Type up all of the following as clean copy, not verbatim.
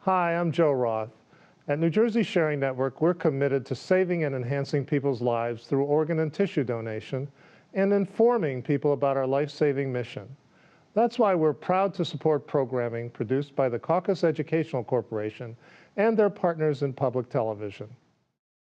Hi, I'm Joe Roth. At New Jersey Sharing Network, we're committed to saving and enhancing people's lives through organ and tissue donation and informing people about our life-saving mission. That's why we're proud to support programming produced by the Caucus Educational Corporation and their partners in public television.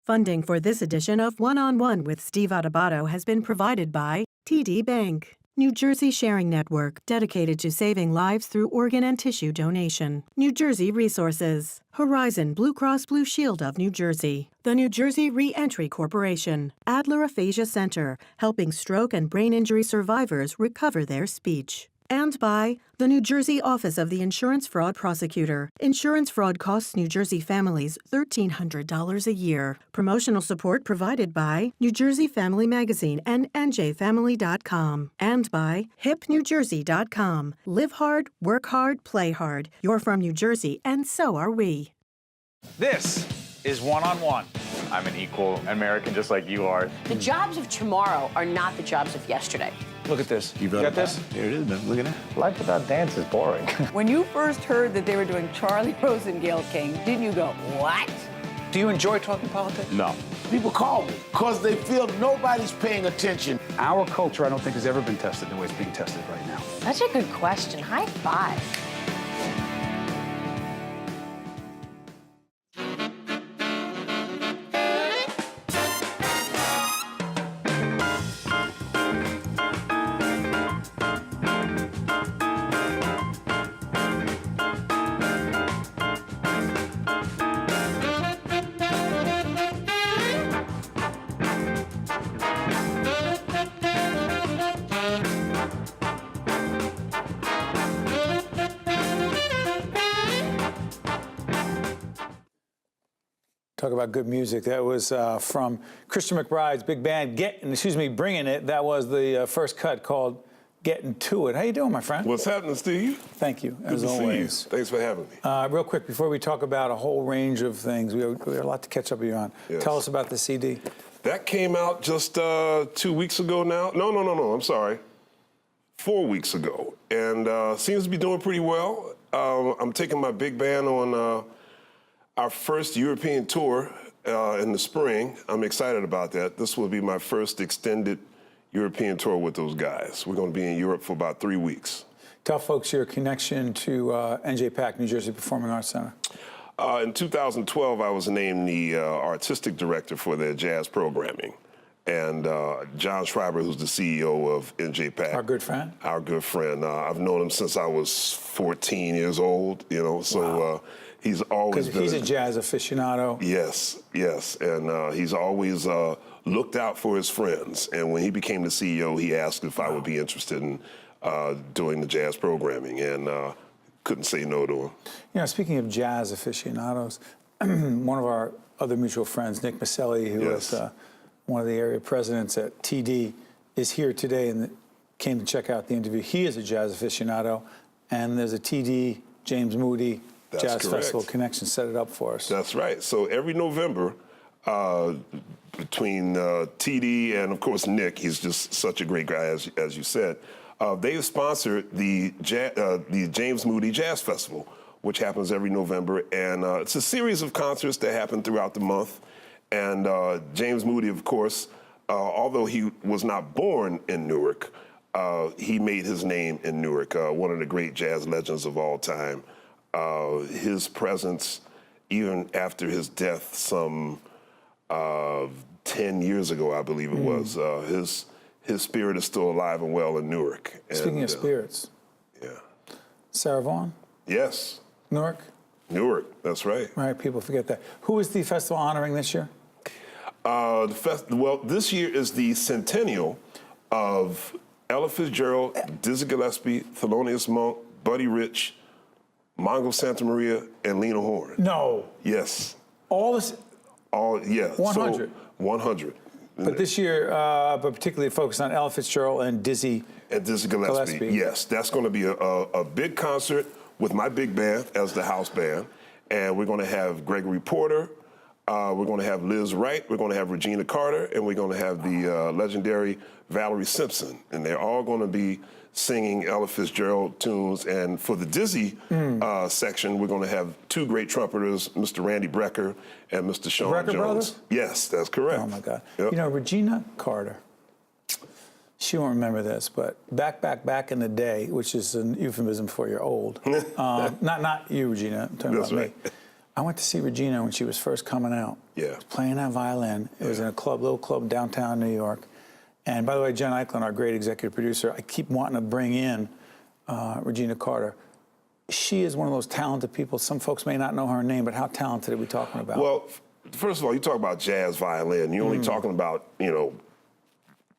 Funding for this edition of One-on-One with Steve Adubato has been provided by TD Bank, New Jersey Sharing Network, dedicated to saving lives through organ and tissue donation. New Jersey Resources, Horizon Blue Cross Blue Shield of New Jersey, the New Jersey Reentry Corporation, Adler Aphasia Center, helping stroke and brain injury survivors recover their speech. And by the New Jersey Office of the Insurance Fraud Prosecutor. Insurance fraud costs New Jersey families $1,300 a year. Promotional support provided by New Jersey Family Magazine and NJFamily.com. And by HipNewJersey.com. Live hard, work hard, play hard. You're from New Jersey, and so are we. This is One-on-One. I'm an equal American just like you are. The jobs of tomorrow are not the jobs of yesterday. Look at this. You got this? Here it is, man. Look at that. Life without dance is boring. When you first heard that they were doing Charlie Rose and Gayle King, didn't you go, what? Do you enjoy talking politics? No. People call me because they feel nobody's paying attention. Our culture, I don't think, has ever been tested the way it's being tested right now. That's a good question. High five. Talk about good music. That was from Christian McBride's big band, Bringin It. That was the first cut called Getting To It. How you doing, my friend? What's happening, Steve? Thank you, Good as to always. see you. Thanks for having me. Real quick, before we talk about a whole range of things, we have a lot to catch up with you on. Yes. Tell us about the CD. That came out just 2 weeks ago now. No, I'm sorry. 4 weeks ago. And seems to be doing pretty well. I'm taking my big band on our first European tour in the spring. I'm excited about that. This will be my first extended European tour with those guys. We're going to be in Europe for about 3 weeks. Tell folks your connection to NJPAC, New Jersey Performing Arts Center. In 2012, I was named the artistic director for their jazz programming. And John Schreiber, who's the CEO of NJPAC. Our good friend? Our good friend. I've known him since I was 14 years old, you know, so wow. He's always been... Because he's a jazz aficionado. Yes. And he's always looked out for his friends. And when he became the CEO, he asked if I would be interested in doing the jazz programming, and couldn't say no to him. You know, speaking of jazz aficionados, one of our other mutual friends, Nick Maselli, who is one of the area presidents at TD, is here today and came to check out the interview. He is a jazz aficionado, and there's a TD James Moody Jazz Festival connection set it up for us. That's right. So every November, between TD and, of course, Nick, he's just such a great guy, as you said, they sponsor the James Moody Jazz Festival, which happens every November. And it's a series of concerts that happen throughout the month. And James Moody, of course, although he was not born in Newark, he made his name in Newark, one of the great jazz legends of all time. His presence, even after his death some 10 years ago, I believe it was, his spirit is still alive and well in Newark. Speaking of spirits. Yeah. Sarah Vaughan? Yes. Newark? Newark, that's right. Right, people forget that. Who is the festival honoring this year? Well, this year is the centennial of Ella Fitzgerald, Dizzy Gillespie, Thelonious Monk, Buddy Rich, Mongo Santa Maria, and Lena Horne. No. Yes. All this? All, yeah. 100? So, 100. But this year, but particularly focused on Ella Fitzgerald and Dizzy Gillespie. Yes, that's going to be a big concert with my big band as the house band. And we're going to have Gregory Porter, we're going to have Liz Wright, we're going to have Regina Carter, and we're going to have the legendary Valerie Simpson. And they're all going to be singing Ella Fitzgerald tunes. And for the dizzy section, we're going to have two great trumpeters, Mr. Randy Brecker and Mr. Sean Brecker Jones. brothers? Yes, that's correct. Oh my God. Yep. You know, Regina Carter, she won't remember this, but back in the day, which is a euphemism for you're old. Not you, Regina, I'm talking That's about right. me. I went to see Regina when she was first coming out. Yeah. Playing that violin. It was in a little club downtown New York. And by the way, Jen Eichlin, our great executive producer, I keep wanting to bring in Regina Carter. She is one of those talented people. Some folks may not know her name, but how talented are we talking about? Well, first of all, you talk about jazz violin. You're only talking about,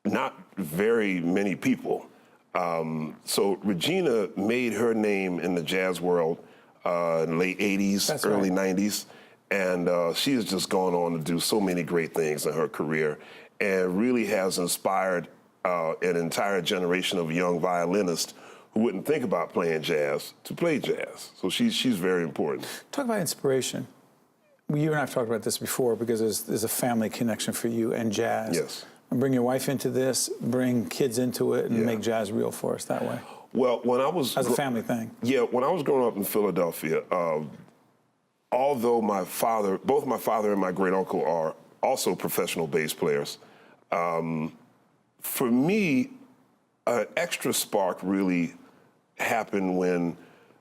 not very many people. So Regina made her name in the jazz world in the late 80s, That's early right. 90s. And she has just gone on to do so many great things in her career and really has inspired an entire generation of young violinists who wouldn't think about playing jazz to play jazz. So she's very important. Talk about inspiration. You and I have talked about this before because there's a family connection for you and jazz. Yes. And bring your wife into this, bring kids into it, and make jazz real for us that way. Well, when I was... As a family thing. Yeah, when I was growing up in Philadelphia, although both my father and my great uncle are also professional bass players, for me, an extra spark really happened when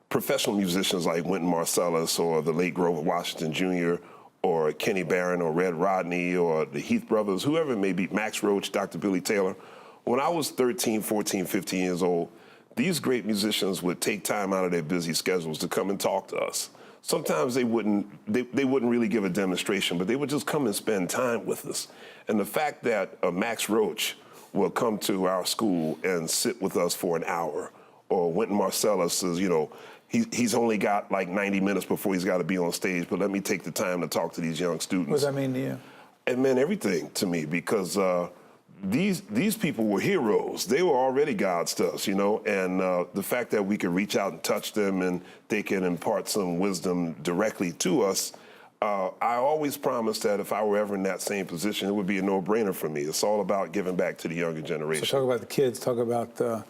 professional musicians like Wynton Marsalis or the late Grover Washington Jr. or Kenny Barron or Red Rodney or the Heath Brothers, whoever it may be, Max Roach, Dr. Billy Taylor. When I was 13, 14, 15 years old, these great musicians would take time out of their busy schedules to come and talk to us. Sometimes they wouldn't really give a demonstration, but they would just come and spend time with us. And the fact that Max Roach will come to our school and sit with us for an hour, or Wynton Marsalis says, he's only got like 90 minutes before he's got to be on stage, but let me take the time to talk to these young students. What does that mean to you? It meant everything to me because these people were heroes. They were already gods to us, and the fact that we could reach out and touch them and they can impart some wisdom directly to us, I always promised that if I were ever in that same position, it would be a no-brainer for me. It's all about giving back to the younger generation. So talk about the kids, talk about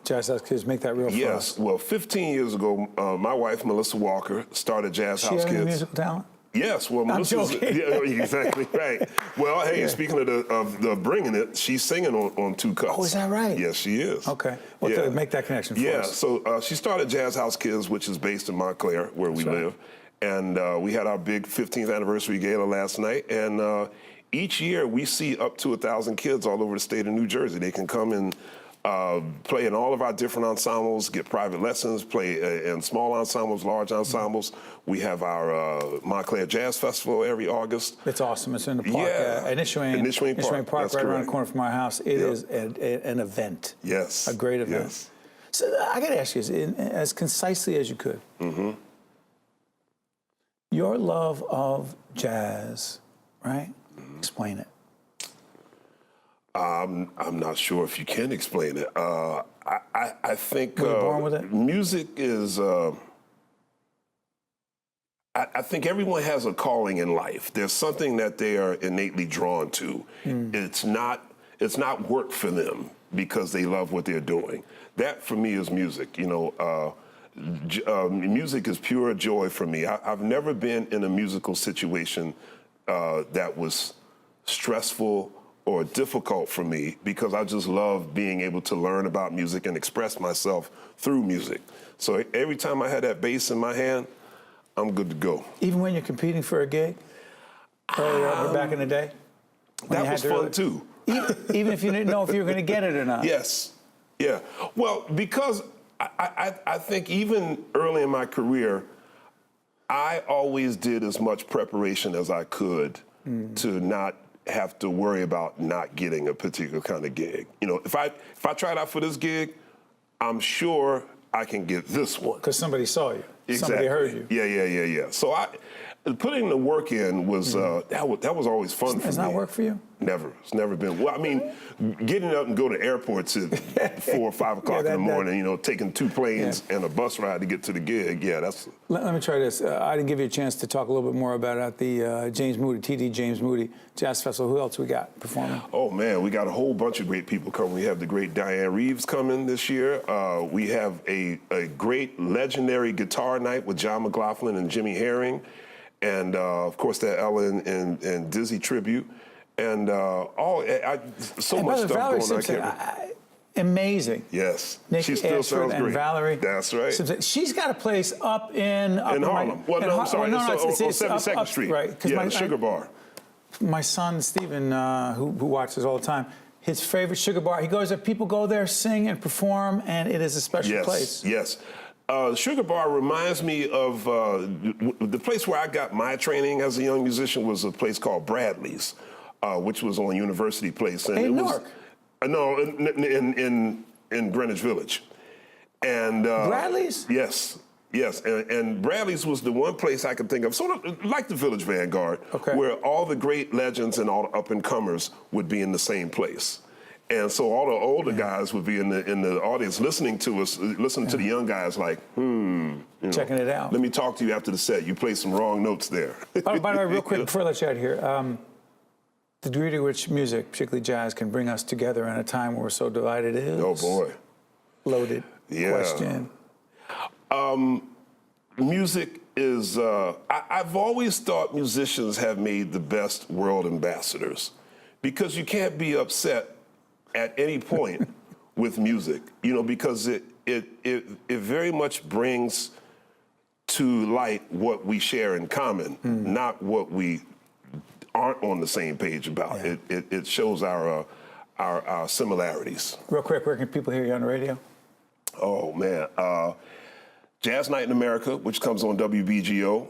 Jazz House Kids, make that real for us. Yes, well, 15 years ago, my wife, Melissa Walker, started Jazz House She Kids. had musical talent? Yes, well, I'm Melissa's... joking. Yeah, exactly, right. Well, hey, speaking of the Bringin It, she's singing on two cuts. Oh, is that right? Yes, she is. Okay. Well, make that connection for us. Yeah, so she started Jazz House Kids, which is based in Montclair, where we live. And we had our big 15th anniversary gala last night. And each year we see up to 1,000 kids all over the state of New Jersey. They can come and play in all of our different ensembles, get private lessons, play in small ensembles, large ensembles. We have our Montclair Jazz Festival every August. It's awesome. It's in the park. Yeah. In Ishwayne Park, That's right around correct. the corner from our house. It is an event. Yes. A great event. Yes. So I got to ask you, as concisely as you could, your love of jazz, right? Explain it. I'm not sure if you can explain it. I think Were you born with it? Music is. I think everyone has a calling in life. There's something that they are innately drawn to. It's not work for them because they love what they're doing. That for me is music. Music is pure joy for me. I've never been in a musical situation that was stressful or difficult for me because I just love being able to learn about music and express myself through music. So every time I had that bass in my hand, I'm good to go. Even when you're competing for a gig? Back in the day? That was fun too. Even if you didn't know if you were going to get it or not? Yes. Yeah. Well, because I think even early in my career, I always did as much preparation as I could to not have to worry about not getting a particular kind of gig. If I tried out for this gig, I'm sure I can get this one. Because somebody saw you. Exactly. Somebody heard you. Yeah. So Putting the work in was that was always fun for me. Has not worked for you? Never. It's never been. Well, I mean, getting up and go to airports at 4 or 5 o'clock in the morning, you know, taking 2 planes and a bus ride to get to the gig. Yeah, that's. Let me try this. I didn't give you a chance to talk a little bit more about it at the James Moody, TD James Moody Jazz Festival. Who else we got performing? Oh, man, we got a whole bunch of great people coming. We have the great Diane Reeves coming this year. We have a great legendary guitar night with John McLaughlin and Jimmy Herring. And, of course, that Ellen and Dizzy tribute. And so much stuff Valerie going on. Amazing. Yes. Nick She still Ashford sounds and great. Valerie. That's right. She's got a place up in Harlem. Well, no, I'm sorry. It's on 72nd Street. Right. Yeah, the Sugar Bar. My son, Stephen, who watches all the time, his favorite Sugar Bar, he goes there, people go there, sing and perform, and it is a special place. Yes. Sugar Bar reminds me of the place where I got my training as a young musician was a place called Bradley's, which was on University Place. And in Newark? No, in Greenwich Village. And Bradley's? Yes. And Bradley's was the one place I could think of, sort of like the Village Vanguard, where all the great legends and all the up-and-comers would be in the same place. And so all the older guys would be in the audience listening to us, listening to the young guys like, you know, checking it out. Let me talk to you after the set. You played some wrong notes there. By the way, real quick, before I let you out here, the degree to which music, particularly jazz, can bring us together in a time where we're so divided is... Oh, boy. Loaded question. Music is... I've always thought musicians have made the best world ambassadors because you can't be upset at any point with music, you know, because it very much brings to light what we share in common, not what we aren't on the same page about. Yeah. It shows our similarities. Real quick, where can people hear you on the radio? Oh, man. Jazz Night in America, which comes on WBGO.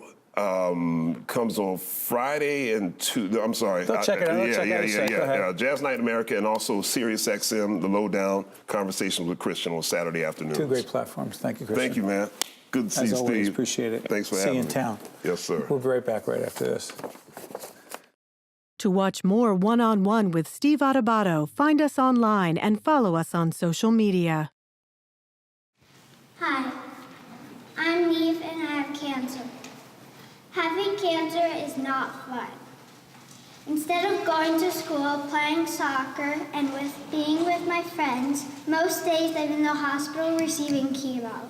Comes on Friday and I'm sorry. Check it out. Yeah. Jazz Night in America and also Sirius XM, The Lowdown, Conversations with Christian on Saturday afternoons. 2 great platforms. Thank you, Christian. Thank you, man. Good to see you, As always, Steve. appreciate it. Thanks for having me. See you in town. Yes, sir. We'll be right back right after this. To watch more One-on-One with Steve Adubato, find us online and follow us on social media. Hi, I'm Neve and I have cancer. Having cancer is not fun. Instead of going to school, playing soccer, and being with my friends, most days I'm in the hospital receiving chemo.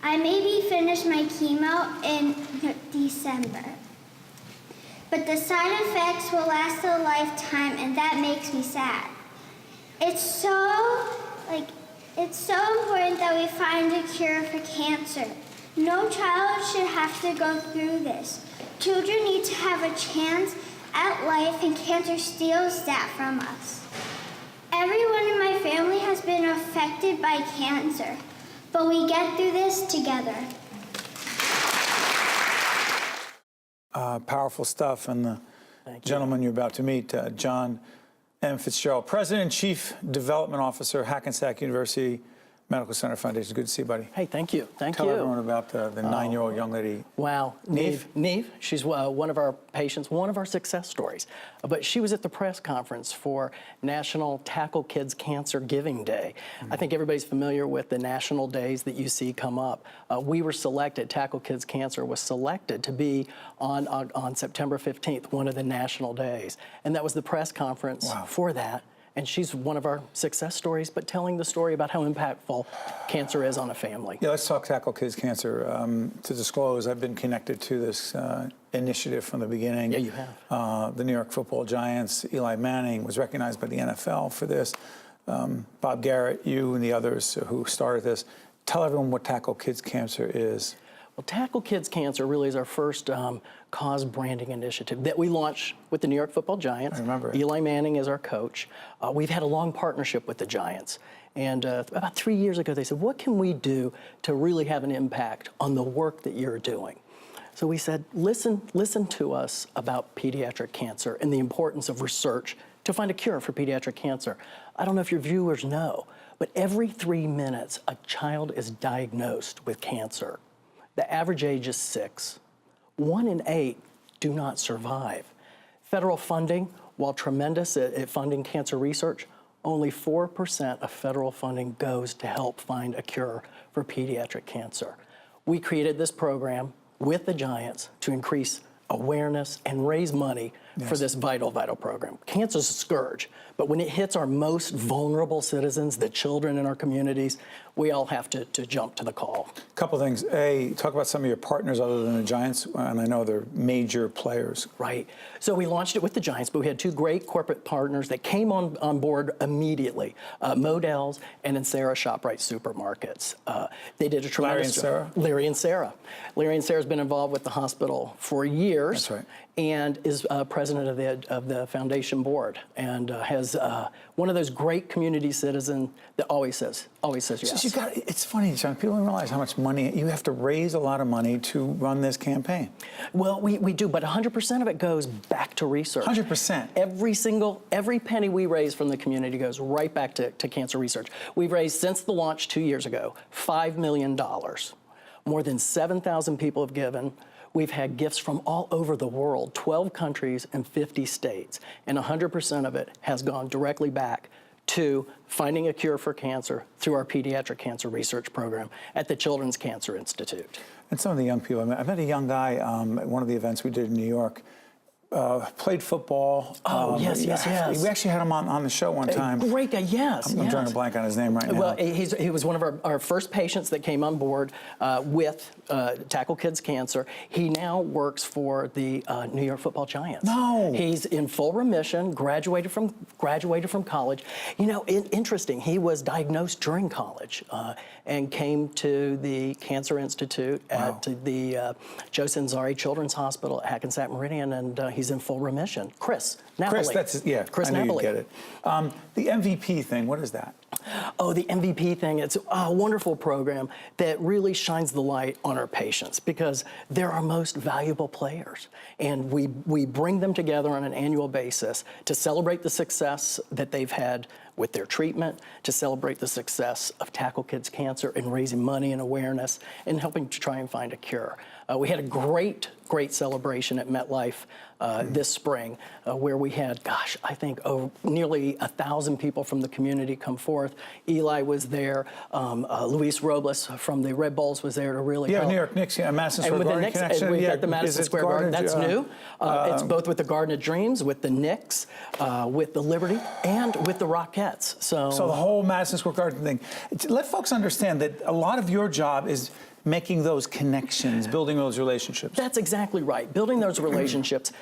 I maybe finish my chemo in December. But the side effects will last a lifetime, and that makes me sad. It's so important that we find a cure for cancer. No child should have to go through this. Children need to have a chance at life, and cancer steals that from us. Everyone in my family has been affected by cancer, but we get through this together. Powerful stuff, and the gentleman you're about to meet, Jon M. Fitzgerald, President and Chief Development Officer, Hackensack University Medical Center Foundation. Good to see you, buddy. Hey, thank you. Tell everyone about the 9-year-old young lady. Wow. Neve. She's one of our patients, one of our success stories. But she was at the press conference for National Tackle Kids Cancer Giving Day. I think everybody's familiar with the national days that you see come up. We were selected, Tackle Kids Cancer was selected to be on September 15th, one of the national days. And that was the press conference for that. And she's one of our success stories, but telling the story about how impactful cancer is on a family. Yeah, let's talk Tackle Kids Cancer. To disclose, I've been connected to this initiative from the beginning. Yeah, you have. The New York Football Giants, Eli Manning was recognized by the NFL for this. Bob Garrett, you and the others who started this. Tell everyone what Tackle Kids Cancer is. Well, Tackle Kids Cancer really is our first cause branding initiative that we launched with the New York Football Giants. I remember. Eli Manning is our coach. We've had a long partnership with the Giants. And about 3 years ago, they said, what can we do to really have an impact on the work that you're doing? So we said, listen to us about pediatric cancer and the importance of research to find a cure for pediatric cancer. I don't know if your viewers know, but every 3 minutes, a child is diagnosed with cancer. The average age is 6. 1 in 8 do not survive. Federal funding, while tremendous at funding cancer research, only 4% of federal funding goes to help find a cure for pediatric cancer. We created this program with the Giants to increase awareness and raise money for this vital, vital program. Cancer's a scourge, but when it hits our most vulnerable citizens, the children in our communities, we all have to jump to the call. A couple things. A, talk about some of your partners other than the Giants, and I know they're major players. Right. So we launched it with the Giants, but we had two great corporate partners that came on board immediately, Modell's and Sarah ShopRite Supermarkets. They did a tremendous job. Larry and Sarah. Larry and Sarah's been involved with the hospital for years. That's right. And is president of the foundation board, and has one of those great community citizens that always says yes. So it's funny, John, people don't realize how much money, you have to raise a lot of money to run this campaign. Well, we do, but 100% of it goes back to research. 100%? Every penny we raise from the community goes right back to cancer research. We've raised, since the launch 2 years ago, $5 million. More than 7,000 people have given. We've had gifts from all over the world, 12 countries and 50 states, and 100% of it has gone directly back to finding a cure for cancer through our pediatric cancer research program at the Children's Cancer Institute. And some of the young people, I met a young guy at one of the events we did in New York, played football. Yes. We actually had him on the show one time. Great guy, yes. I'm drawing a blank on his name right now. Well, he was one of our first patients that came on board with Tackle Kids Cancer. He now works for the New York Football Giants. No. He's in full remission, graduated from college. You know, interesting, he was diagnosed during college and came to the Cancer Institute at the Joe Sanzari Children's Hospital at Hackensack Meridian, and he's in full remission. Chris Napoli. Chris, I knew you'd get it. The MVP thing, what is that? Oh, the MVP thing, it's a wonderful program that really shines the light on our patients because they're our most valuable players. And we bring them together on an annual basis to celebrate the success that they've had with their treatment, to celebrate the success of Tackle Kids Cancer and raising money and awareness and helping to try and find a cure. We had a great celebration at MetLife this spring where we had, I think nearly 1,000 people from the community come forth. Eli was there. Luis Robles from the Red Bulls was there to really help. New York Knicks, Madison Square Garden connection. And we've got the Madison Square Garden. That's new. It's both with the Garden of Dreams, with the Knicks, with the Liberty, and with the Rockettes. So the whole Madison Square Garden thing. Let folks understand that a lot of your job is making those connections, building those relationships. That's exactly right. Building those relationships.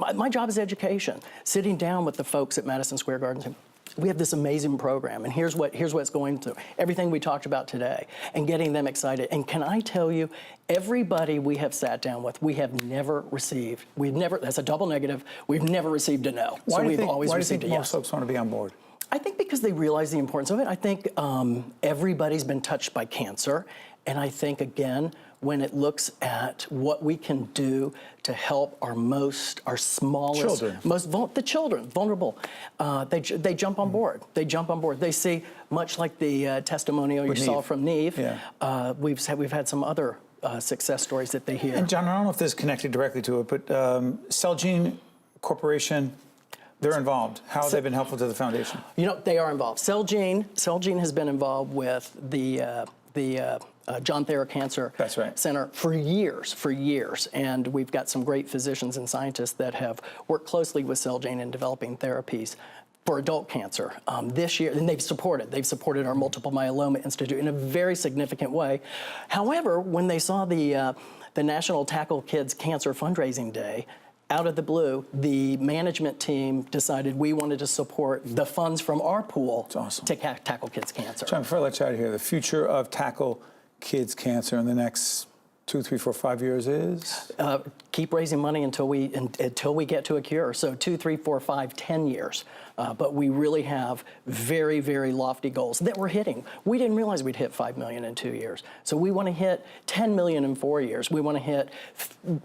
My job is education. Sitting down with the folks at Madison Square Garden, we have this amazing program, and here's what's going to, everything we talked about today, and getting them excited. And can I tell you, everybody we have sat down with, we have never received, that's a double negative, we've never received a no. Why do you think most folks want to be on board? I think because they realize the importance of it. I think everybody's been touched by cancer. And I think, again, when it looks at what we can do to help our smallest, the children, vulnerable, they jump on board. They jump on board. They see, much like the testimonial you saw from Neve, we've had some other success stories that they hear. And John, I don't know if this is connected directly to it, but Celgene Corporation, they're involved. How have they been helpful to the foundation? You know, they are involved. Celgene has been involved with the John Thayer Cancer Center for years. And we've got some great physicians and scientists that have worked closely with Celgene in developing therapies for adult cancer this year. And they've supported our Multiple Myeloma Institute in a very significant way. However, when they saw the National Tackle Kids Cancer Fundraising Day, out of the blue, the management team decided we wanted to support the funds from our pool to tackle kids' cancer. John, before I let you out of here, the future of Tackle Kids Cancer in the next 2, 3, 4, 5 years is? Keep raising money until we get to a cure. So 2, 3, 4, 5, 10 years. But we really have very, very lofty goals that we're hitting. We didn't realize we'd hit 5 million in 2 years. So we want to hit 10 million in 4 years. We want to hit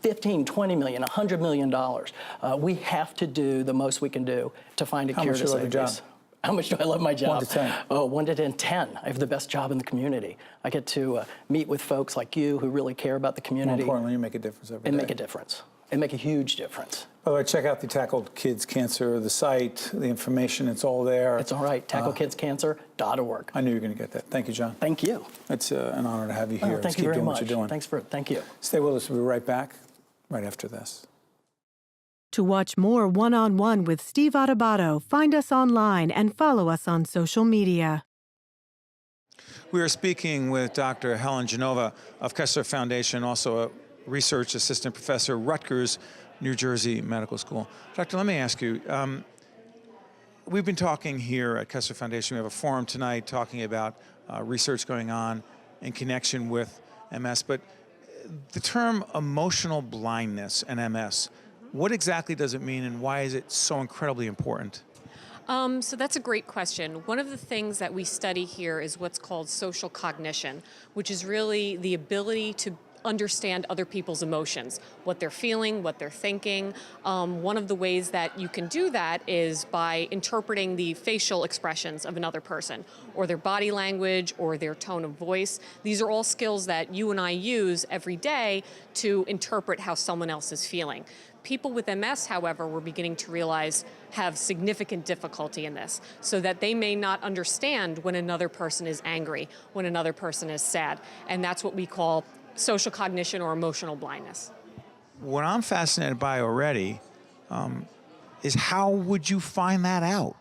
15, 20 million, $100 million. We have to do the most we can do to find a cure to save these. How much do I love my job? 1 to 10. Oh, 1 to 10, 10. I have the best job in the community. I get to meet with folks like you who really care about the community. More importantly, you make a difference every day. And make a difference. And make a huge difference. By the way, check out the Tackle Kids Cancer, the site, the information, it's all there. It's all right, tacklekidscancer.org. I knew you were going to get that. Thank you, John. Thank you. It's an honor to have you here. Oh, thank you keep very doing much. what you're doing. Thank you. Stay with us. We'll be right back, right after this. To watch more one-on-one with Steve Adubato, find us online and follow us on social media. We are speaking with Dr. Helen Genova of Kessler Foundation, also a research assistant professor at Rutgers, New Jersey Medical School. Doctor, let me ask you, we've been talking here at Kessler Foundation. We have a forum tonight talking about research going on in connection with MS, but the term emotional blindness and MS, what exactly does it mean and why is it so incredibly important? So that's a great question. One of the things that we study here is what's called social cognition, which is really the ability to understand other people's emotions, what they're feeling, what they're thinking. One of the ways that you can do that is by interpreting the facial expressions of another person, or their body language, or their tone of voice. These are all skills that you and I use every day to interpret how someone else is feeling. People with MS, however, we're beginning to realize have significant difficulty in this, so that they may not understand when another person is angry, when another person is sad. And that's what we call social cognition or emotional blindness. What I'm fascinated by already is how would you find that out?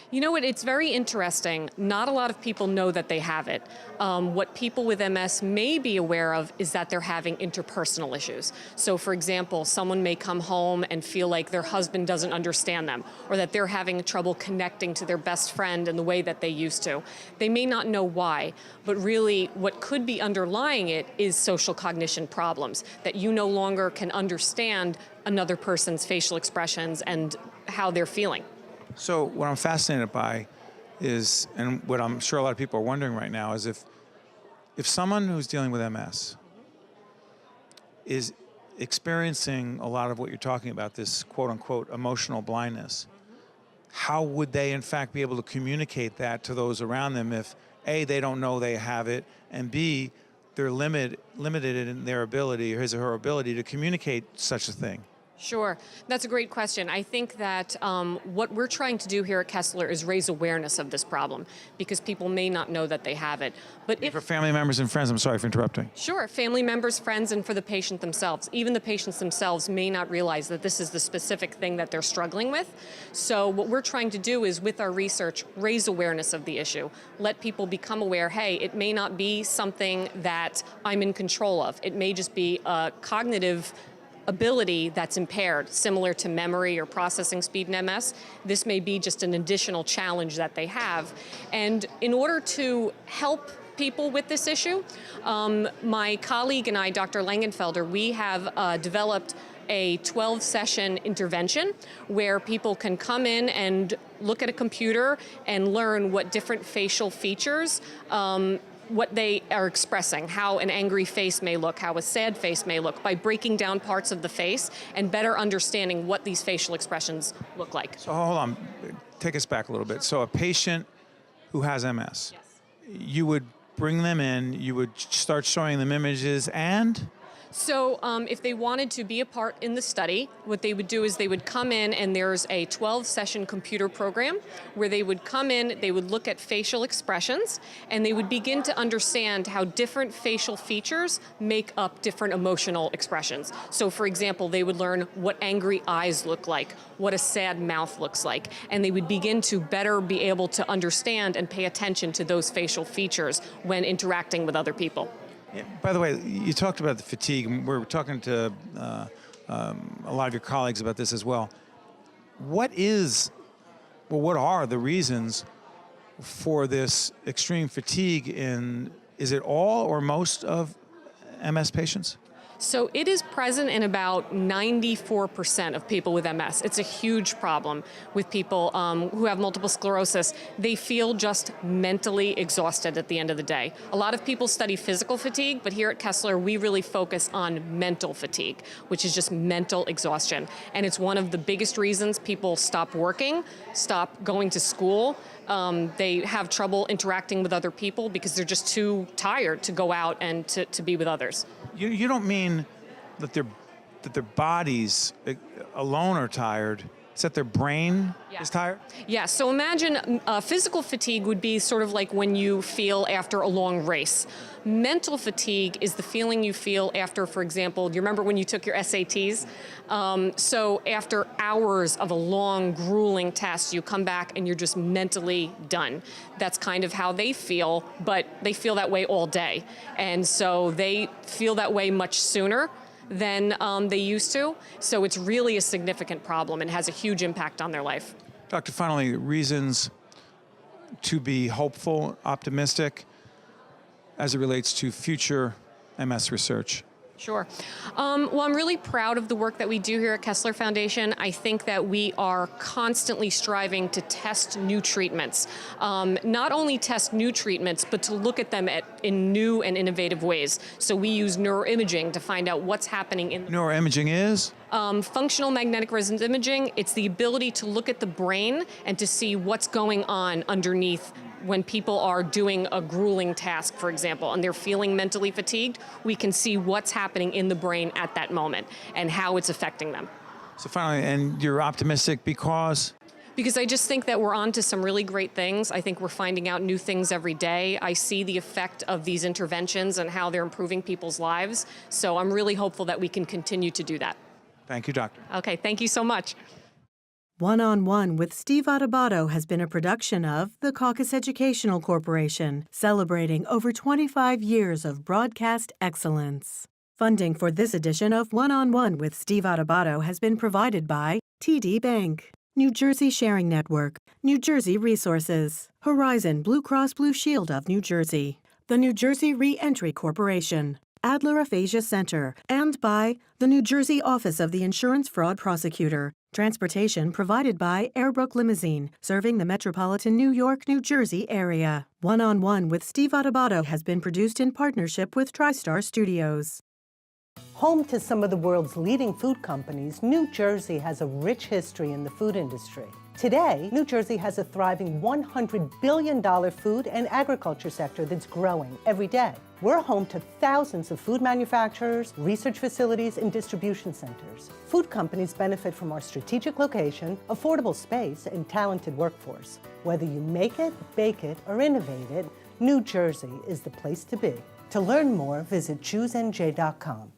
You know what, it's very interesting. Not a lot of people know that they have it. What people with MS may be aware of is that they're having interpersonal issues. So for example, someone may come home and feel like their husband doesn't understand them, or that they're having trouble connecting to their best friend in the way that they used to. They may not know why, but really what could be underlying it is social cognition problems, that you no longer can understand another person's facial expressions and how they're feeling. So what I'm fascinated by is, and what I'm sure a lot of people are wondering right now, is if someone who's dealing with MS is experiencing a lot of what you're talking about, this quote-unquote emotional blindness, how would they in fact be able to communicate that to those around them if A, they don't know they have it, and B, they're limited in their ability, or his or her ability, to communicate such a thing? Sure. That's a great question. I think that what we're trying to do here at Kessler is raise awareness of this problem, because people may not know that they have it. But if for family members and friends, I'm sorry for interrupting. Sure. Family members, friends, and for the patient themselves. Even the patients themselves may not realize that this is the specific thing that they're struggling with. So what we're trying to do is, with our research, raise awareness of the issue. Let people become aware, hey, it may not be something that I'm in control of. It may just be a cognitive ability that's impaired, similar to memory or processing speed in MS. This may be just an additional challenge that they have. And in order to help people with this issue, my colleague and I, Dr. Langenfelder, we have developed a 12-session intervention where people can come in and look at a computer and learn what different facial features what they are expressing, how an angry face may look, how a sad face may look, by breaking down parts of the face and better understanding what these facial expressions look like. So hold on, take us back a little bit. So a patient who has MS, yes, you would bring them in, you would start showing them images, and? So if they wanted to be a part in the study, what they would do is they would come in, and there's a 12-session computer program where they would come in, they would look at facial expressions, and they would begin to understand how different facial features make up different emotional expressions. So for example, they would learn what angry eyes look like, what a sad mouth looks like, and they would begin to better be able to understand and pay attention to those facial features when interacting with other people. Yeah, by the way, you talked about the fatigue. We're talking to a lot of your colleagues about this as well. What are the reasons for this extreme fatigue in, is it all or most of MS patients? So it is present in about 94% of people with MS. It's a huge problem with people who have multiple sclerosis. They feel just mentally exhausted at the end of the day. A lot of people study physical fatigue, but here at Kessler, we really focus on mental fatigue, which is just mental exhaustion. And it's one of the biggest reasons people stop working, stop going to school. They have trouble interacting with other people because they're just too tired to go out and to be with others. You don't mean that their bodies alone are tired. It's that their brain is tired? Yeah, so imagine physical fatigue would be sort of like when you feel after a long race. Mental fatigue is the feeling you feel after, for example, do you remember when you took your SATs? So after hours of a long, grueling test, you come back and you're just mentally done. That's kind of how they feel, but they feel that way all day. And so they feel that way much sooner than they used to. So it's really a significant problem and has a huge impact on their life. Doctor, finally, reasons to be hopeful, optimistic as it relates to future MS research. Sure. Well, I'm really proud of the work that we do here at Kessler Foundation. I think that we are constantly striving to test new treatments. Not only test new treatments, but to look at them in new and innovative ways. So we use neuroimaging to find out what's happening in the Neuroimaging is? Functional magnetic resonance imaging. It's the ability to look at the brain and to see what's going on underneath when people are doing a grueling task, for example, and they're feeling mentally fatigued. We can see what's happening in the brain at that moment and how it's affecting them. So finally, and you're optimistic because? Because I just think that we're on to some really great things. I think we're finding out new things every day. I see the effect of these interventions and how they're improving people's lives. So I'm really hopeful that we can continue to do that. Thank you, Doctor. Okay, thank you so much. One-on-One with Steve Adubato has been a production of the Caucus Educational Corporation, celebrating over 25 years of broadcast excellence. Funding for this edition of One-on-One with Steve Adubato has been provided by TD Bank, New Jersey Sharing Network, New Jersey Resources, Horizon Blue Cross Blue Shield of New Jersey, the New Jersey Re-Entry Corporation, Adler Aphasia Center, and by the New Jersey Office of the Insurance Fraud Prosecutor. Transportation provided by Airbrook Limousine, serving the metropolitan New York, New Jersey area. One-on-One with Steve Adubato has been produced in partnership with TriStar Studios. Home to some of the world's leading food companies, New Jersey has a rich history in the food industry. Today, New Jersey has a thriving $100 billion food and agriculture sector that's growing every day. We're home to thousands of food manufacturers, research facilities, and distribution centers. Food companies benefit from our strategic location, affordable space, and talented workforce. Whether you make it, bake it, or innovate it, New Jersey is the place to be. To learn more, visit choosenj.com.